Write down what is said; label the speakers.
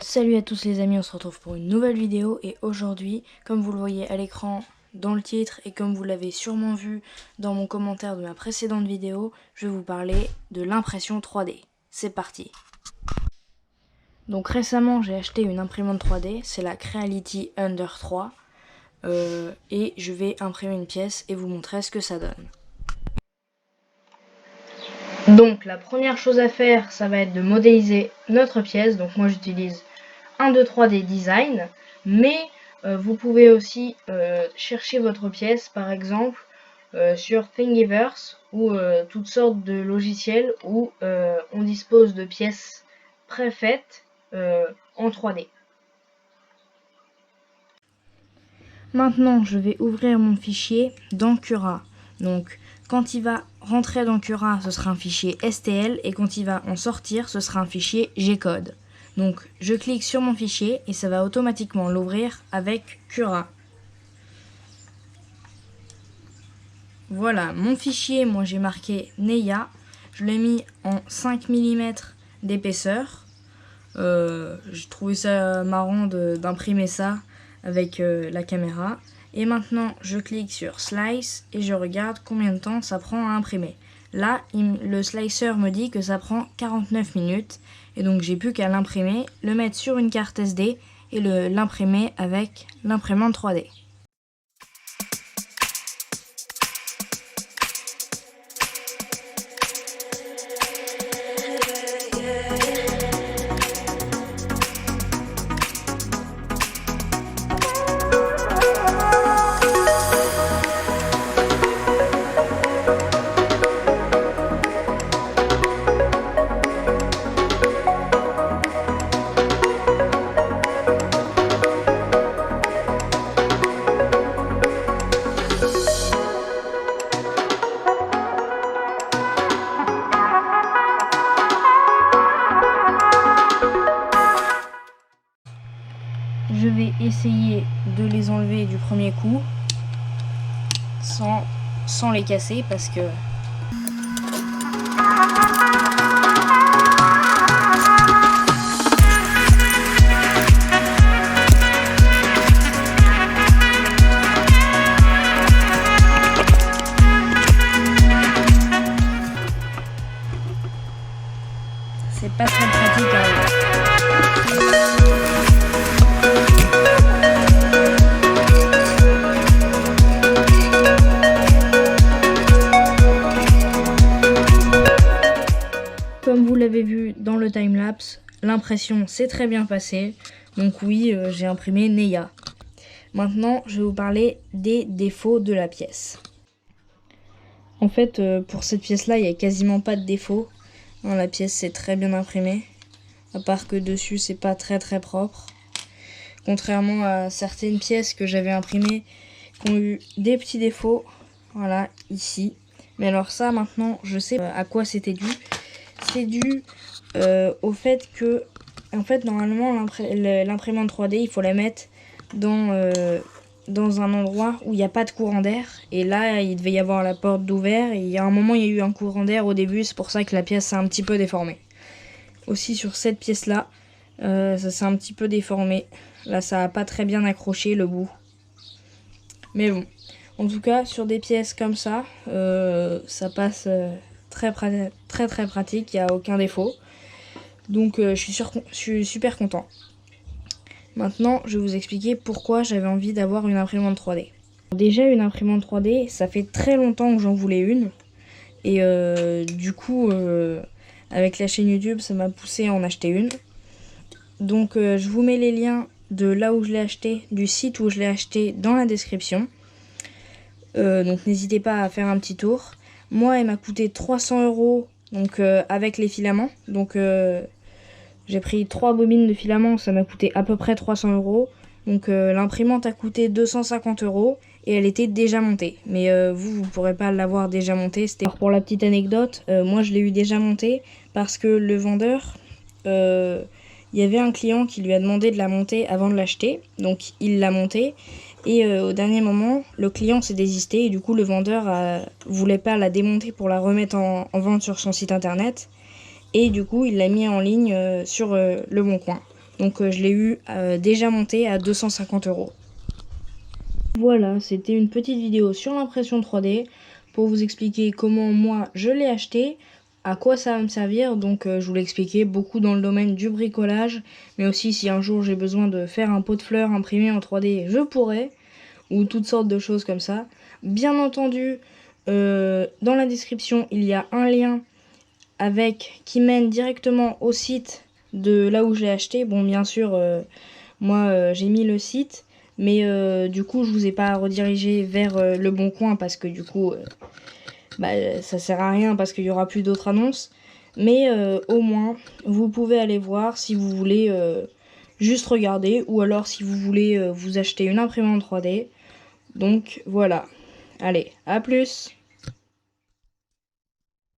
Speaker 1: Salut à tous les amis, on se retrouve pour une nouvelle vidéo et aujourd'hui, comme vous le voyez à l'écran dans le titre et comme vous l'avez sûrement vu dans mon commentaire de ma précédente vidéo, je vais vous parler de l'impression 3D. C'est parti. Donc récemment j'ai acheté une imprimante 3D, c'est la Creality Under 3 et je vais imprimer une pièce et vous montrer ce que ça donne. Donc la première chose à faire, ça va être de modéliser notre pièce. Donc moi j'utilise 1-2-3D Design, mais vous pouvez aussi chercher votre pièce par exemple sur Thingiverse ou toutes sortes de logiciels où on dispose de pièces préfaites en 3D. Maintenant je vais ouvrir mon fichier dans Cura. Donc quand il va rentrer dans Cura, ce sera un fichier STL et quand il va en sortir, ce sera un fichier G-code. Donc je clique sur mon fichier et ça va automatiquement l'ouvrir avec Cura. Voilà, mon fichier, moi j'ai marqué Neya. Je l'ai mis en 5 mm d'épaisseur. J'ai trouvé ça marrant d'imprimer ça avec la caméra. Et maintenant, je clique sur Slice et je regarde combien de temps ça prend à imprimer. Là, le slicer me dit que ça prend 49 minutes. Et donc, j'ai plus qu'à l'imprimer, le mettre sur une carte SD et l'imprimer avec l'imprimante 3D. Je vais essayer de les enlever du premier coup sans les casser parce que c'est pas très pratique à enlever. Comme vous l'avez vu dans le timelapse, l'impression s'est très bien passée. Donc oui, j'ai imprimé Neya. Maintenant, je vais vous parler des défauts de la pièce. En fait, pour cette pièce-là, il n'y a quasiment pas de défaut. La pièce c'est très bien imprimé. À part que dessus, c'est pas très propre. Contrairement à certaines pièces que j'avais imprimées qui ont eu des petits défauts. Voilà, ici. Mais alors ça, maintenant, je sais à quoi c'était dû. C'est dû au fait que, en fait, normalement, l'imprimante 3D, il faut la mettre dans un endroit où il n'y a pas de courant d'air. Et là, il devait y avoir la porte d'ouvert. Et il y a un moment, il y a eu un courant d'air au début. C'est pour ça que la pièce s'est un petit peu déformée. Aussi, sur cette pièce-là, ça s'est un petit peu déformé. Là, ça n'a pas très bien accroché le bout. Mais bon, en tout cas, sur des pièces comme ça, ça passe très pratique, il n'y a aucun défaut. Donc je suis super content. Maintenant, je vais vous expliquer pourquoi j'avais envie d'avoir une imprimante 3D. Déjà, une imprimante 3D, ça fait très longtemps que j'en voulais une. Et du coup, avec la chaîne YouTube, ça m'a poussé à en acheter une. Donc je vous mets les liens de là où je l'ai acheté, du site où je l'ai acheté dans la description. Donc n'hésitez pas à faire un petit tour. Moi, elle m'a coûté 300 €, donc avec les filaments. Donc j'ai pris 3 bobines de filaments, ça m'a coûté à peu près 300 €. Donc l'imprimante a coûté 250 € et elle était déjà montée. Mais vous ne pourrez pas l'avoir déjà montée. C'était pour la petite anecdote, moi je l'ai eu déjà montée parce que le vendeur, il y avait un client qui lui a demandé de la monter avant de l'acheter. Donc il l'a montée. Et au dernier moment, le client s'est désisté et du coup le vendeur voulait pas la démonter pour la remettre en vente sur son site internet. Et du coup il l'a mis en ligne sur Le Bon Coin. Donc je l'ai eu déjà monté à 250 €. Voilà, c'était une petite vidéo sur l'impression 3D pour vous expliquer comment moi je l'ai acheté, à quoi ça va me servir. Donc je vous l'ai expliqué beaucoup dans le domaine du bricolage, mais aussi si un jour j'ai besoin de faire un pot de fleurs imprimé en 3D, je pourrais, ou toutes sortes de choses comme ça. Bien entendu, dans la description, il y a un lien qui mène directement au site de là où je l'ai acheté. Bon, bien sûr, moi j'ai mis le site, mais du coup je vous ai pas redirigé vers Le Bon Coin parce que du coup ça sert à rien parce qu'il y aura plus d'autres annonces. Mais au moins vous pouvez aller voir si vous voulez juste regarder, ou alors si vous voulez vous acheter une imprimante 3D. Donc voilà, allez, à plus.